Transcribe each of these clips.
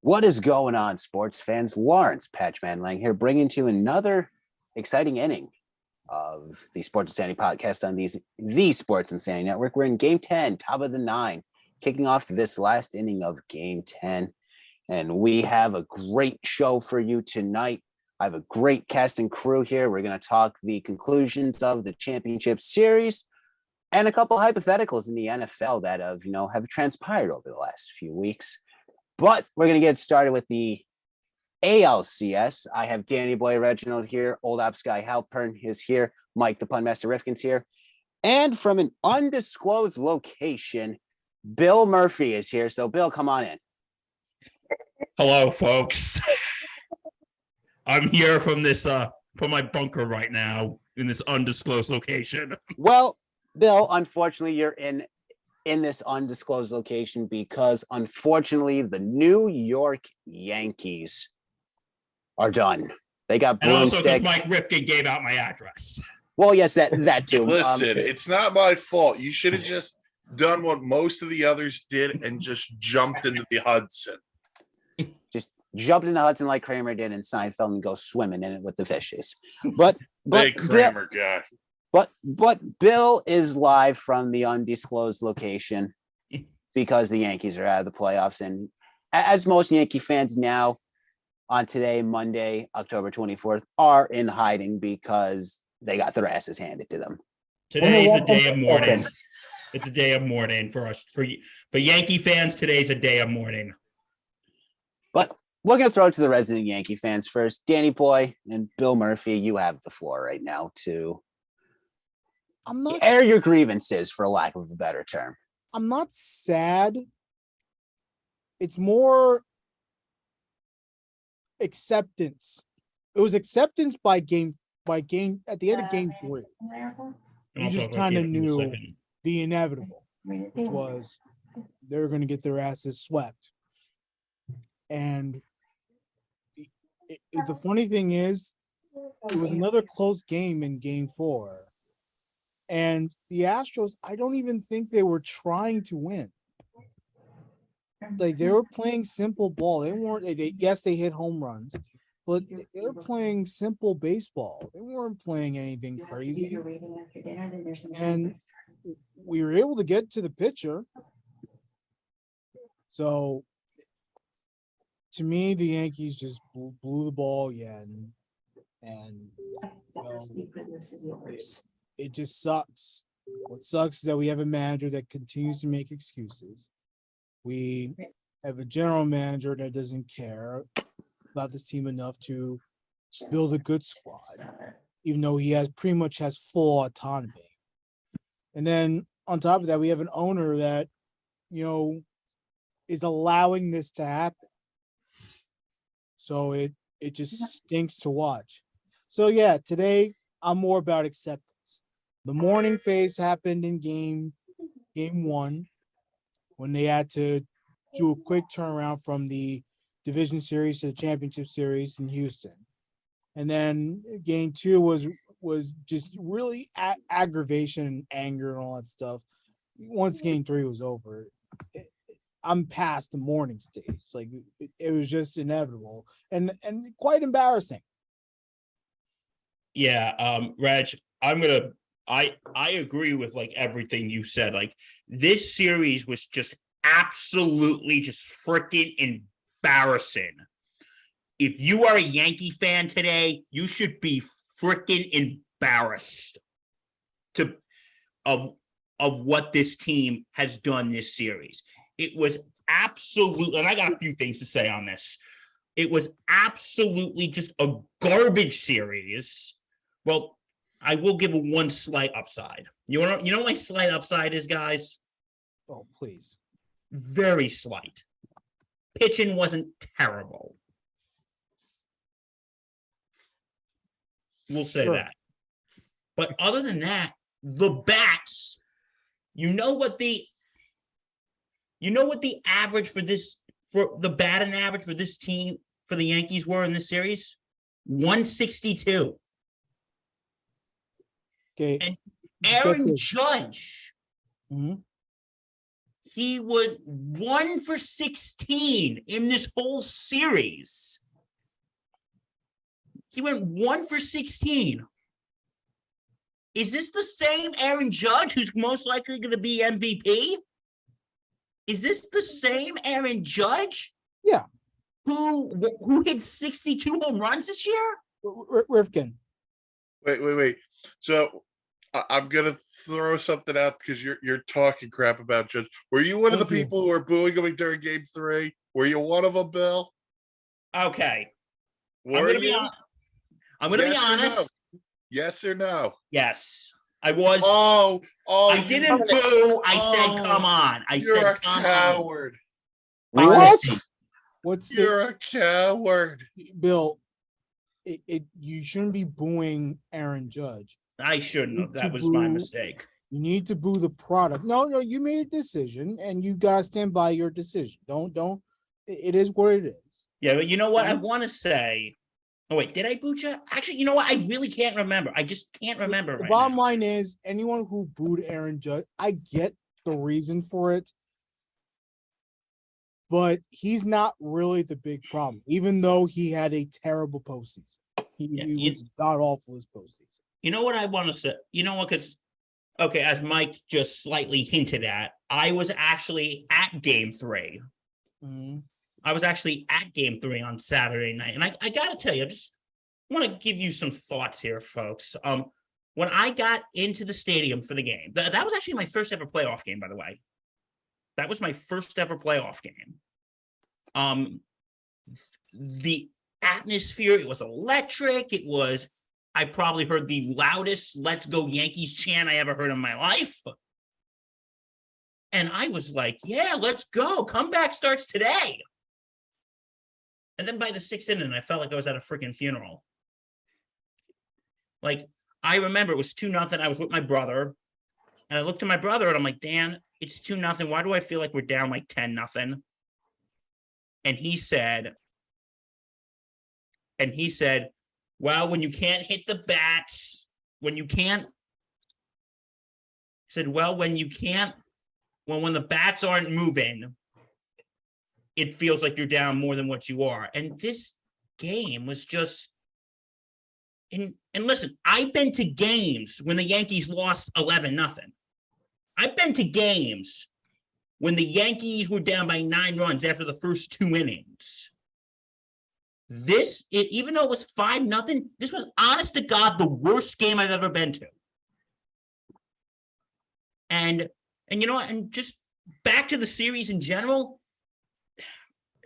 What is going on, sports fans? Lawrence Patchman Lang here, bringing to you another exciting inning of the Sports Insanity podcast on the Sports Insanity Network. We're in Game 10, top of the nine, kicking off this last inning of Game 10. And we have a great show for you tonight. I have a great cast and crew here. We're going to talk the conclusions of the championship series and a couple hypotheticals in the NFL that have transpired over the last few weeks. But we're going to get started with the ALCS. I have Danny Boy Reginald here. Old Ops guy Halpern is here. Mike the Pun Master Rifkin's here. And from an undisclosed location, Bill Murphy is here. So, Bill, come on in. Hello, folks. I'm here from my bunker right now in this undisclosed location. Well, Bill, unfortunately, you're in this undisclosed location because, unfortunately, the New York Yankees are done. They got broomstick. And also because Mike Rifkin gave out my address. Well, yes, that too. Listen, it's not my fault. You should have just done what most of the others did and just jumped into the Hudson. Just jumped in the Hudson like Kramer did in Seinfeld and go swimming in it with the fishes. But Big Kramer guy. But Bill is live from the undisclosed location because the Yankees are out of the playoffs. And as most Yankee fans now on today, Monday, October 24th, are in hiding because they got their asses handed to them. Today is a day of mourning. It's a day of mourning for us. For Yankee fans, today's a day of mourning. But we're going to throw it to the resident Yankee fans first. Danny Boy and Bill Murphy, you have the floor right now to air your grievances, for lack of a better term. I'm not sad. It's more acceptance. It was acceptance by game at the end of game 3. You just kind of knew the inevitable, which was they were going to get their asses swept. And the funny thing is, it was another close game in game 4. And the Astros, I don't even think they were trying to win. Like, they were playing simple ball. They weren't. Yes, they hit home runs, but they were playing simple baseball. They weren't playing anything crazy. And we were able to get to the pitcher. So, to me, the Yankees just blew the ball again. And it just sucks. What sucks is that we have a manager that continues to make excuses. We have a general manager that doesn't care about this team enough to build a good squad, even though he pretty much has full autonomy. And then on top of that, we have an owner that, is allowing this to happen. So it just stinks to watch. So yeah, today I'm more about acceptance. The mourning phase happened in game 1 when they had to do a quick turnaround from the division series to the championship series in Houston. And then game 2 was just really aggravation and anger and all that stuff. Once game 3 was over, I'm past the mourning stage. Like, it was just inevitable and quite embarrassing. Yeah, Reg, I agree with like everything you said. Like, this series was just absolutely just freaking embarrassing. If you are a Yankee fan today, you should be freaking embarrassed of what this team has done this series. It was absolutely, and I got a few things to say on this. It was absolutely just a garbage series. Well, I will give one slight upside. You know what my slight upside is, guys? Oh, please. Very slight. Pitching wasn't terrible. We'll say that. But other than that, the bats, you know what the average for the batting average for this team, for the Yankees, were in this series? 162. Okay. And Aaron Judge he was 1 for 16 in this whole series. He went 1 for 16. Is this the same Aaron Judge who's most likely going to be MVP? Is this the same Aaron Judge? Yeah. Who hit 62 home runs this year? Rifkin. Wait. So I'm gonna throw something out because you're talking crap about Judge. Were you one of the people who were booing him during Game 3? Were you one of them, Bill? Okay. I'm gonna be honest. No? Yes or no? Yes, I was. Oh! I didn't boo. I said, "Come on." You're a coward. What? You're a coward. Bill? You shouldn't be booing Aaron Judge. I shouldn't have. That was my mistake. You need to boo the product. No, you made a decision, and you gotta stand by your decision. Don't. It is what it is. Yeah, but you know what? I want to say. Oh wait, did I boo you? Actually, you know what? I really can't remember. I just can't remember. The bottom line is, anyone who booed Aaron Judge, I get the reason for it, but he's not really the big problem. Even though he had a terrible postseason, he was god awful this postseason. You know what I want to say? You know what? Because as Mike just slightly hinted at, I was actually at Game 3. Mm-hmm. I was actually at Game 3 on Saturday night, and I got to tell you, I just want to give you some thoughts here, folks. When I got into the stadium for the game, that was actually my first ever playoff game, by the way. That was my first ever playoff game. The atmosphere, it was electric. I probably heard the loudest "Let's Go Yankees" chant I ever heard in my life. And I was like, yeah, let's go. Comeback starts today. And then by the 6th inning, I felt like I was at a freaking funeral. Like, I remember it was 2-0. I was with my brother. And I looked at my brother and I'm like, Dan, it's 2-0. Why do I feel like we're down like 10-0? And he said, well, when you can't hit the bats, when the bats aren't moving, it feels like you're down more than what you are. And this game was just, and listen, I've been to games when the Yankees lost 11-0. I've been to games when the Yankees were down by 9 runs after the first 2 innings. Even though it was 5-0, this was honest to God the worst game I've ever been to. And you know what? And just back to the series in general,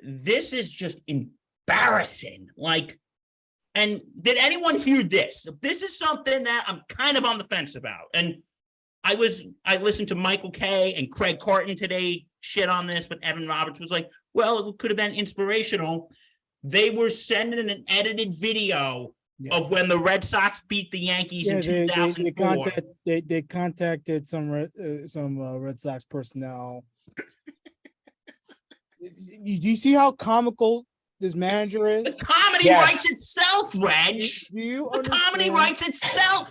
this is just embarrassing. Like, and did anyone hear this? This is something that I'm kind of on the fence about. And I listened to Michael Kay and Craig Carton today shit on this, but Evan Roberts was like, well, it could have been inspirational. They were sending an edited video of when the Red Sox beat the Yankees in 2004. They contacted some Red Sox personnel. Do you see how comical this manager is? The comedy writes itself, Reg. The comedy writes itself.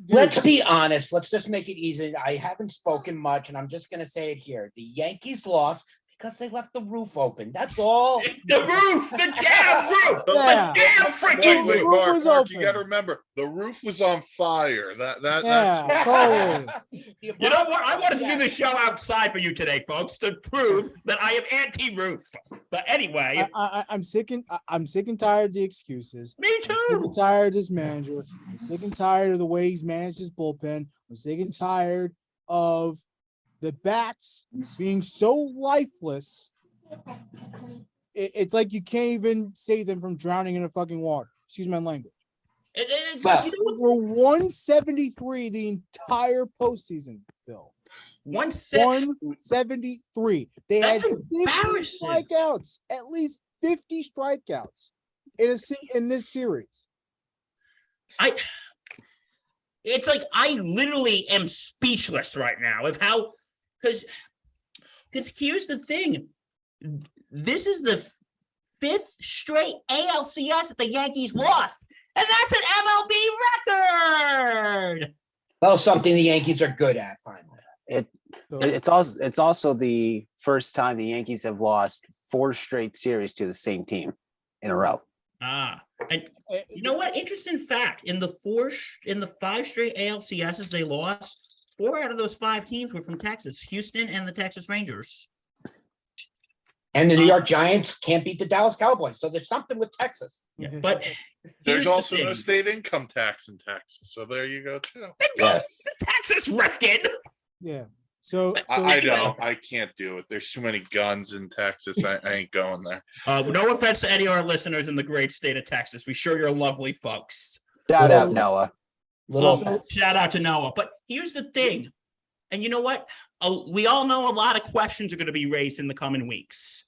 Let's be honest. Let's just make it easy. I haven't spoken much, and I'm just going to say it here. The Yankees lost because they left the roof open. That's all. The roof, the damn roof, Yeah. the damn freaking Wait, roof. Mark, you got to remember, the roof was on fire. That's totally. You know what? I wanted to do the show outside for you today, folks, to prove that I am anti-roof. But anyway, I'm sick and tired of the excuses. Me too. I'm sick and tired of this manager. I'm sick and tired of the way he's managed his bullpen. I'm sick and tired of the bats being so lifeless. It's like you can't even save them from drowning in a fucking water. Excuse my language. We're 173 the entire postseason, Bill. 173. They had 50 strikeouts, at least 50 strikeouts in this series. It's like I literally am speechless right now of how, because here's the thing. This is the 5th straight ALCS that the Yankees lost, and that's an MLB record. Well, something the Yankees are good at, finally. So It's also the first time the Yankees have lost 4 straight series to the same team in a row. And you know what? Interesting fact: in the 5 straight ALCSs they lost, 4 out of those 5 teams were from Texas, Houston and the Texas Rangers. And the New York Giants can't beat the Dallas Cowboys, so there's something with Texas. Yeah, but there's also no state income tax in Texas, so there you go too. Yeah. Texas Rifkin. yeah. So I know I can't do it. There's too many guns in Texas. I ain't going there. No offense to any of our listeners in the great state of Texas. We sure you're lovely folks. Shout out Noah. Shout out to Noah. But here's the thing, and you know what? We all know a lot of questions are going to be raised in the coming weeks,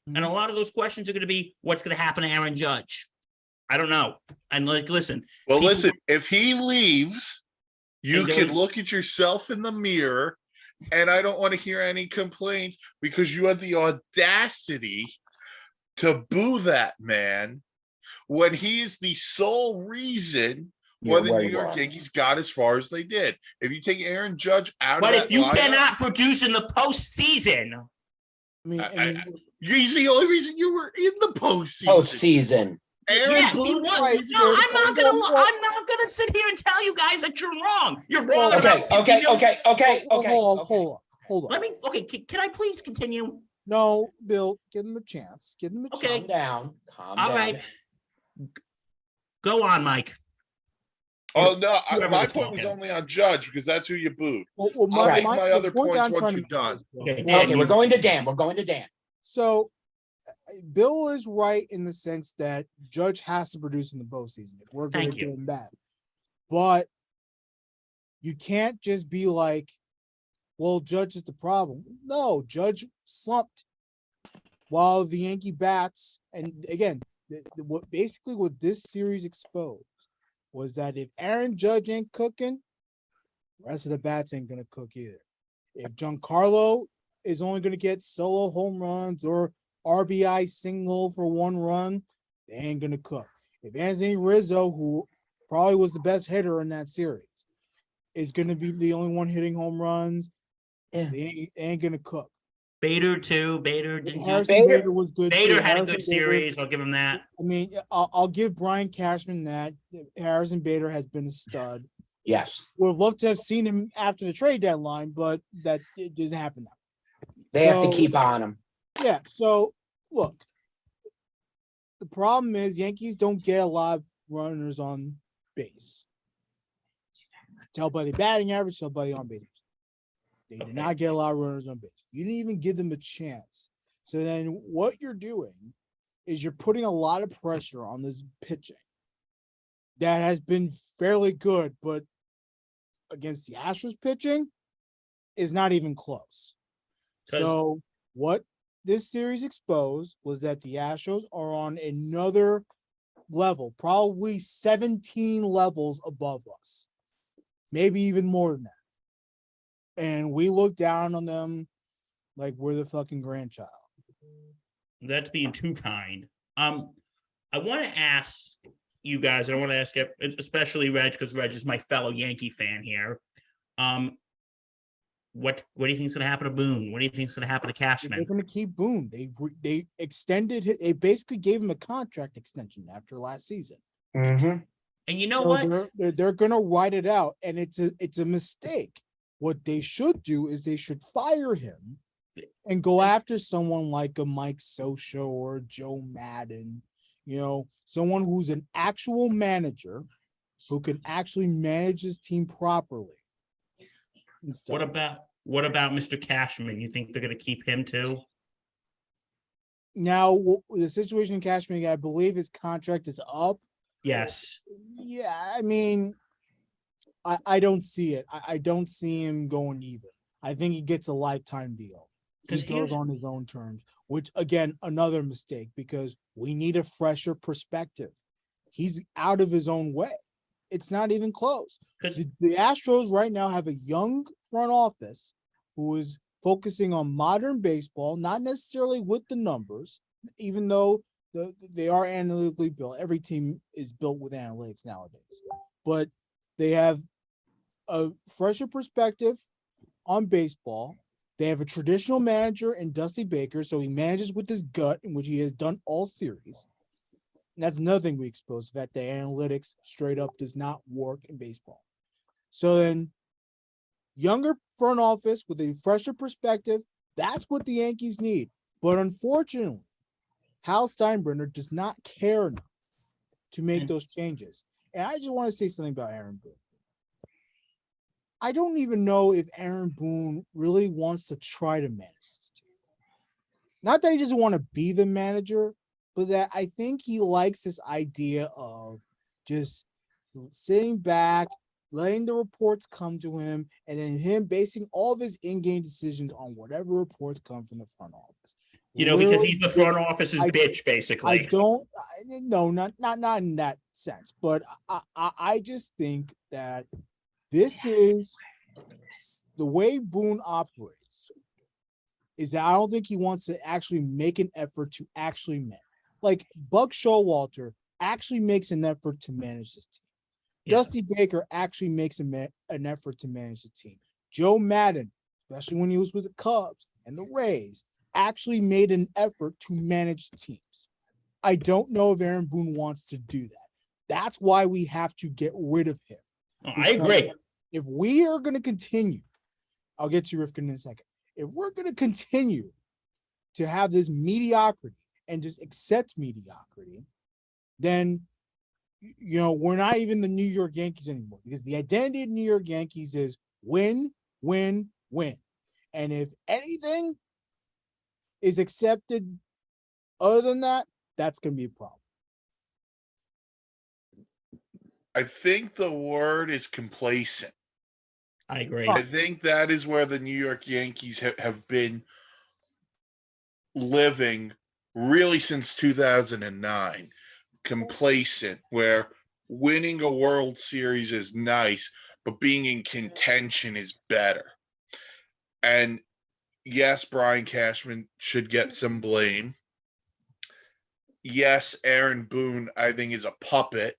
and a lot of those questions are going to be, what's going to happen to Aaron Judge? I don't know. And listen. Well, listen. If he leaves, you can look at yourself in the mirror. And I don't want to hear any complaints because you had the audacity to boo that man when he is the sole reason why the New York Yankees got as far as they did. If you take Aaron Judge out of that But if you cannot produce in the postseason. He's the only reason you were in the postseason. Aaron Boone. No, I'm not gonna sit here and tell you guys that you're wrong. You're wrong. Okay. Hold on. Let me. Okay, can I please continue? No, Bill, give him a chance. Calm down. All right. Go on, Mike. Oh no, my point was only on Judge because that's who you booed. Well, my other points once you're done. Okay, we're going to Dan. So Bill is right in the sense that Judge has to produce in the postseason. We're going to get him back. But you can't just be like, well, Judge is the problem. No, Judge slumped while the Yankee bats. And again, what this series exposed was that if Aaron Judge ain't cooking, the rest of the bats ain't going to cook either. If Giancarlo is only going to get solo home runs or RBI single for 1 run, they ain't going to cook. If Anthony Rizzo, who probably was the best hitter in that series, is going to be the only one hitting home runs, they ain't going to cook. Bader, too. Bader was good. Bader had a good series. I'll give him that. I mean, I'll give Brian Cashman that. Harrison Bader has been a stud. Yes. Would have loved to have seen him after the trade deadline, but that it didn't happen now. They have to keep on him. Yeah, so look, the problem is Yankees don't get a lot of runners on base. Tell by the batting average, tell by the on base. They did not get a lot of runners on base. You didn't even give them a chance. So then what you're doing is you're putting a lot of pressure on this pitching that has been fairly good, but against the Astros pitching is not even close. So what this series exposed was that the Astros are on another level, probably 17 levels above us, maybe even more than that. And we look down on them like we're the fucking grandchild. That's being too kind. I want to ask you guys, and I want to ask especially Reg, because Reg is my fellow Yankee fan here. What do you think is going to happen to Boone? What do you think is going to happen to Cashman? They're going to keep Boone. They extended. They basically gave him a contract extension after last season. Mm-hmm. And you know what? They're going to write it out, and it's a mistake. What they should do is they should fire him and go after someone like a Mike Scioscia or Joe Madden. You know, someone who's an actual manager who can actually manage his team properly. What about Mr. Cashman? You think they're going to keep him too? Now, the situation in Cashman, I believe his contract is up. Yes. Yeah, I mean, I don't see it. I don't see him going either. I think he gets a lifetime deal. He goes on his own terms, which, again, another mistake because we need a fresher perspective. He's out of his own way. It's not even close. The Astros right now have a young front office who is focusing on modern baseball, not necessarily with the numbers, even though they are analytically built. Every team is built with analytics nowadays. But they have a fresher perspective on baseball. They have a traditional manager in Dusty Baker, so he manages with his gut, in which he has done all series. And that's another thing we exposed, the fact that analytics straight up does not work in baseball. So then, younger front office with a fresher perspective, that's what the Yankees need. But unfortunately, Hal Steinbrenner does not care enough to make those changes. And I just want to say something about Aaron Boone. I don't even know if Aaron Boone really wants to try to manage this team. Not that he doesn't want to be the manager, but that I think he likes this idea of just sitting back, letting the reports come to him, and then him basing all of his in-game decisions on whatever reports come from the front office. Because he's the front office's bitch, basically. Not in that sense, but I just think that this is the way Boone operates. Is that I don't think he wants to actually make an effort to actually manage. Like Buck Showalter actually makes an effort to manage this team. Yeah. Dusty Baker actually makes an effort to manage the team. Joe Madden, especially when he was with the Cubs and the Rays, actually made an effort to manage teams. I don't know if Aaron Boone wants to do that. That's why we have to get rid of him. I agree. If we are going to continue, I'll get to Rifkin in a second. If we're going to continue to have this mediocrity and just accept mediocrity, then, we're not even the New York Yankees anymore, because the identity of New York Yankees is win, win, win. And if anything is accepted other than that, that's going to be a problem. I think the word is complacent. I agree. I think that is where the New York Yankees have been living really since 2009. Complacent, where winning a World Series is nice, but being in contention is better. And yes, Brian Cashman should get some blame. Yes, Aaron Boone, I think, is a puppet.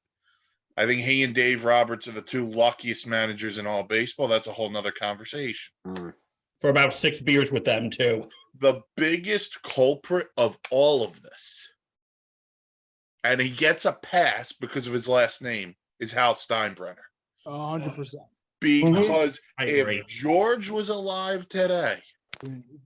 I think he and Dave Roberts are the two luckiest managers in all baseball. That's a whole nother conversation. For about 6 beers with them, too. The biggest culprit of all of this, and he gets a pass because of his last name, is Hal Steinbrenner. 100%. Because if George was alive today,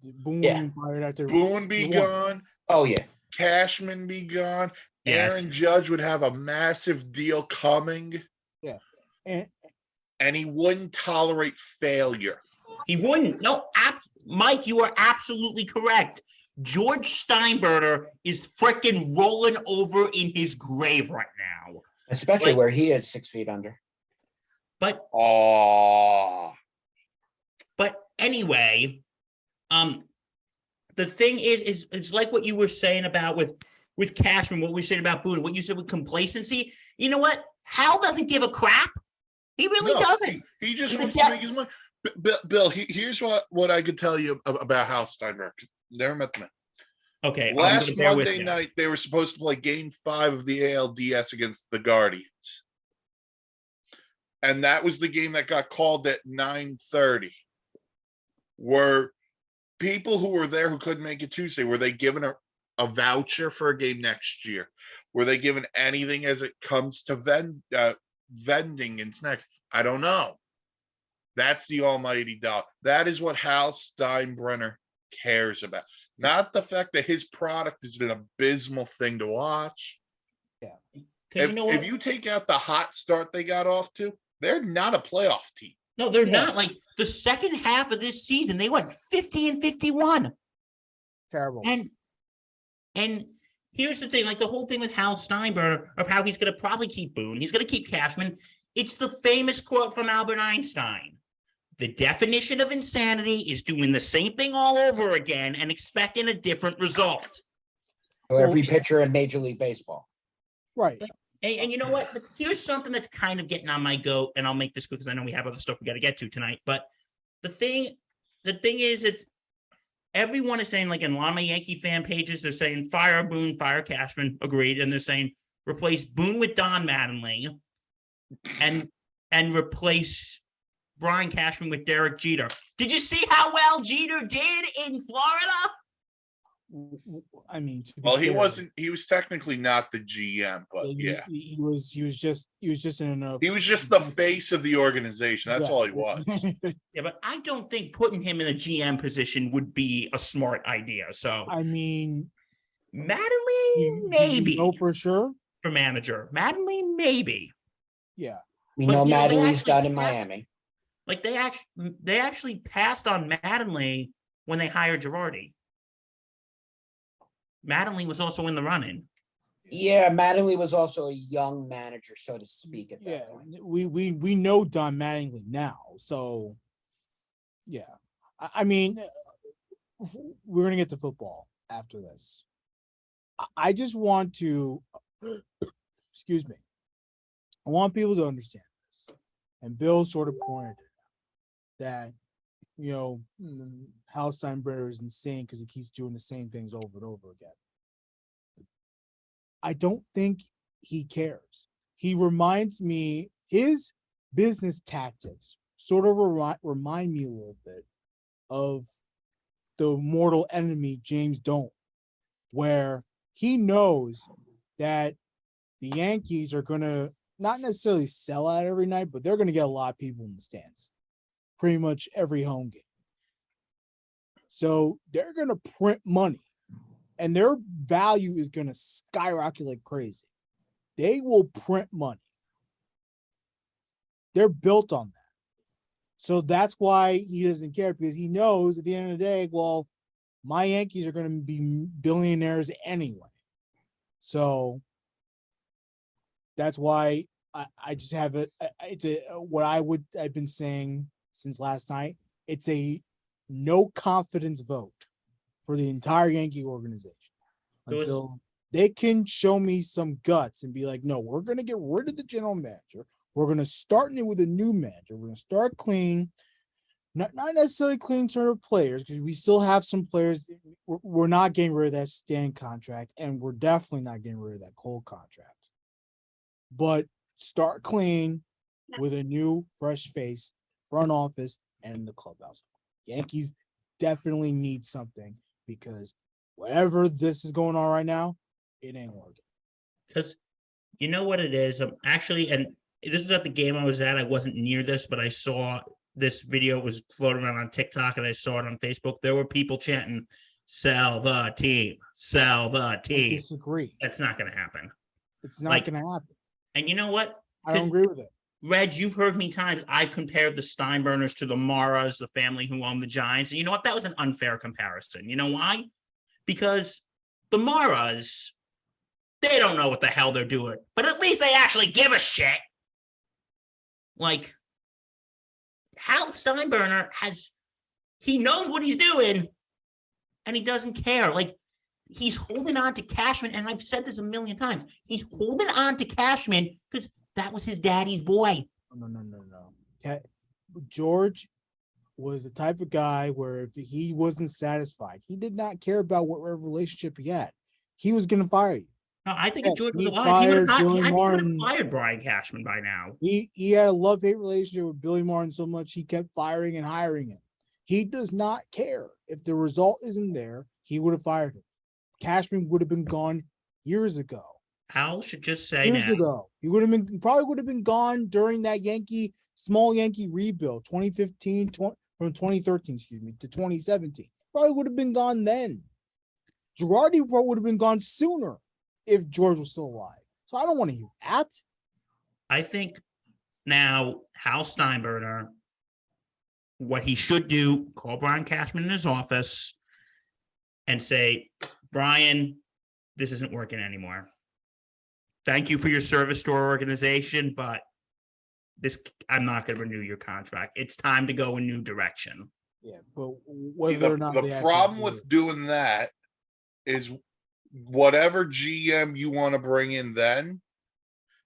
Boone be gone. Oh, yeah. Cashman be gone. Yes. Aaron Judge would have a massive deal coming. Yeah. And he wouldn't tolerate failure. He wouldn't. No, Mike, you are absolutely correct. George Steinbrenner is freaking rolling over in his grave right now. Especially where he is 6 feet under. But anyway, the thing is it's like what you were saying about with Cashman, what we said about Boone, what you said with complacency. You know what? Hal doesn't give a crap. He really doesn't. He just wants to make his money. Bill, here's what I could tell you about Hal Steinbrenner. Never met the man. Okay. Last Monday night, they were supposed to play Game 5 of the ALDS against the Guardians. And that was the game that got called at 9:30. Were people who were there who couldn't make it Tuesday, were they given a voucher for a game next year? Were they given anything as it comes to vending and snacks? I don't know. That's the almighty dollar. That is what Hal Steinbrenner cares about. Not the fact that his product is an abysmal thing to watch. Yeah. If you take out the hot start they got off to, they're not a playoff team. No, they're not. Like the second half of this season, they went 50-51. Terrible. And here's the thing, like the whole thing with Hal Steinbrenner of how he's going to probably keep Boone, he's going to keep Cashman. It's the famous quote from Albert Einstein. The definition of insanity is doing the same thing all over again and expecting a different result. So every pitcher in Major League Baseball. Right. And you know what? Here's something that's kind of getting on my goat, and I'll make this quick because I know we have other stuff we got to get to tonight. But the thing is, it's everyone is saying, like in a lot of my Yankee fan pages, they're saying fire Boone, fire Cashman, agreed, and they're saying replace Boone with Don Mattingly, and replace Brian Cashman with Derek Jeter. Did you see how well Jeter did in Florida? I mean, to be Well, he fair, wasn't. He was technically not the GM, but yeah, he was just in a. he was just the face of the organization. That's all he was. Yeah, but I don't think putting him in a GM position would be a smart idea. So I mean, Mattingly, maybe know for sure. for manager. Mattingly, maybe. Yeah, We But, know you know, they Mattingly's actually done in passed- Miami. Like they actually passed on Mattingly when they hired Girardi. Mattingly was also in the running. Yeah, Mattingly was also a young manager, so to speak. At that yeah. point. We know Don Mattingly now, so yeah. I mean, we're gonna get to football after this. I just want to, excuse me. I want people to understand this, and Bill sort of pointed it out that Hal Steinbrenner is insane because he keeps doing the same things over and over again. I don't think he cares. He reminds me, his business tactics sort of remind me a little bit of the mortal enemy, James Dolan, where he knows that the Yankees are going to not necessarily sell out every night, but they're going to get a lot of people in the stands pretty much every home game. So they're going to print money and their value is going to skyrocket like crazy. They will print money. They're built on that. So that's why he doesn't care, because he knows at the end of the day, well, my Yankees are going to be billionaires anyway. So that's why I just have it. It's I've been saying since last night. It's a no confidence vote for the entire Yankee organization until they can show me some guts and be like, no, we're going to get rid of the general manager. We're going to start it with a new manager. We're going to start clean, not necessarily clean sort of players, because we still have some players. We're not getting rid of that Stan contract, and we're definitely not getting rid of that Cole contract. But start clean with a new, fresh face, front office, and the clubhouse. Yankees definitely need something, because whatever this is going on right now, it ain't working. Because you know what it is? Actually, and this was at the game I was at. I wasn't near this, but I saw this video. It was floating around on TikTok, and I saw it on Facebook. There were people chanting, "Sell the team, sell the team." I disagree. That's not going to happen. It's not going to happen. And you know what? I don't agree with it. Reg, you've heard me times. I compared the Steinburners to the Maras, the family who owned the Giants. And you know what? That was an unfair comparison. You know why? Because the Maras, they don't know what the hell they're doing, but at least they actually give a shit. Like, Hal Steinbrenner he knows what he's doing, and he doesn't care. Like, he's holding on to Cashman, and I've said this a million times. He's holding on to Cashman because that was his daddy's boy. No. George was the type of guy where if he wasn't satisfied, he did not care about what relationship he had. He was going to fire you. No, I think if George was he alive, he would fired Billy have Martin. fired Brian Cashman by now. He had a love-hate relationship with Billy Martin so much he kept firing and hiring him. He does not care. If the result isn't there, he would have fired him. Cashman would have been gone years ago. Hal should just say Years now. ago. He probably would have been gone during that small Yankee rebuild, 2015, from 2013, to 2017. Probably would have been gone then. Girardi would have been gone sooner if George was still alive. So I don't want to hear that. I think now Hal Steinbrenner, what he should do, call Brian Cashman in his office and say, Brian, this isn't working anymore. Thank you for your service to our organization, but I'm not going to renew your contract. It's time to go a new direction. Yeah, but whether or not the problem with doing that is whatever GM you want to bring in then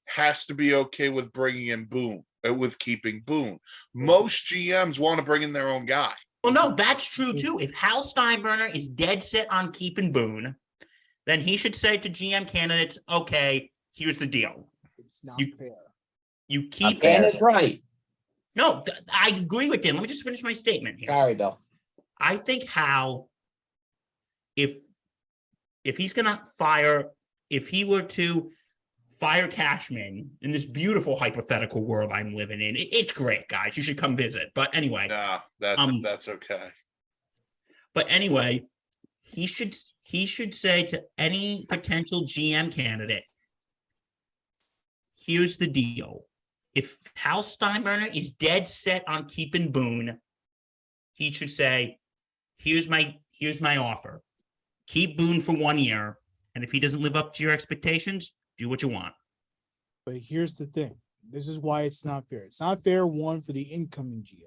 has to be okay with bringing in Boone, with keeping Boone. Most GMs want to bring in their own guy. Well, no, that's true too. If Hal Steinbrenner is dead set on keeping Boone, then he should say to GM candidates, okay, here's the deal. It's not fair. You keep Dan is right. No, I agree with him. Let me just finish my statement here. Sorry, Bill. I think Hal, if he's gonna fire, if he were to fire Cashman in this beautiful hypothetical world I'm living in, it's great, guys. You should come visit. But anyway, Nah, that's okay. But anyway, he should say to any potential GM candidate, here's the deal. If Hal Steinbrenner is dead set on keeping Boone, he should say, here's my offer. Keep Boone for 1 year, and if he doesn't live up to your expectations, do what you want. But here's the thing. This is why it's not fair. It's not fair, one, for the incoming GM,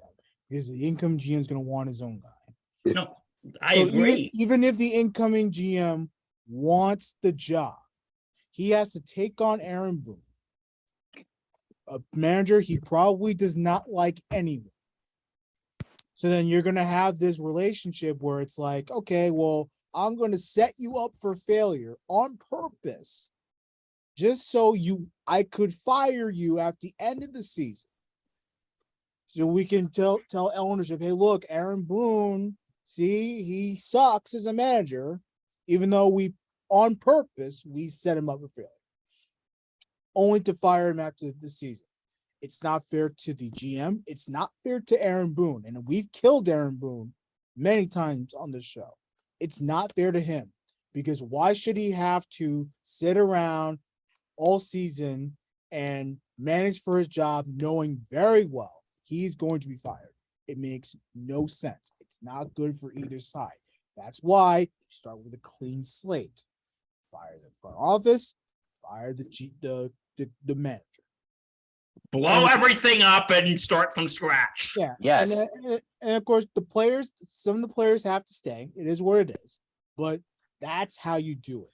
because the incoming GM is going to want his own guy. No, I agree. Even if the incoming GM wants the job, he has to take on Aaron Boone, a manager he probably does not like anyway. So then you're going to have this relationship where it's like, okay, well, I'm going to set you up for failure on purpose, just so I could fire you at the end of the season. So we can tell ownership, hey, look, Aaron Boone, see, he sucks as a manager, even though on purpose, we set him up for failure, only to fire him after the season. It's not fair to the GM. It's not fair to Aaron Boone. And we've killed Aaron Boone many times on this show. It's not fair to him, because why should he have to sit around all season and manage for his job, knowing very well he's going to be fired? It makes no sense. It's not good for either side. That's why you start with a clean slate. Fire the front office, fire the manager. Blow everything up and start from scratch. Yeah. Yes. And of course, some of the players have to stay. It is what it is. But that's how you do it.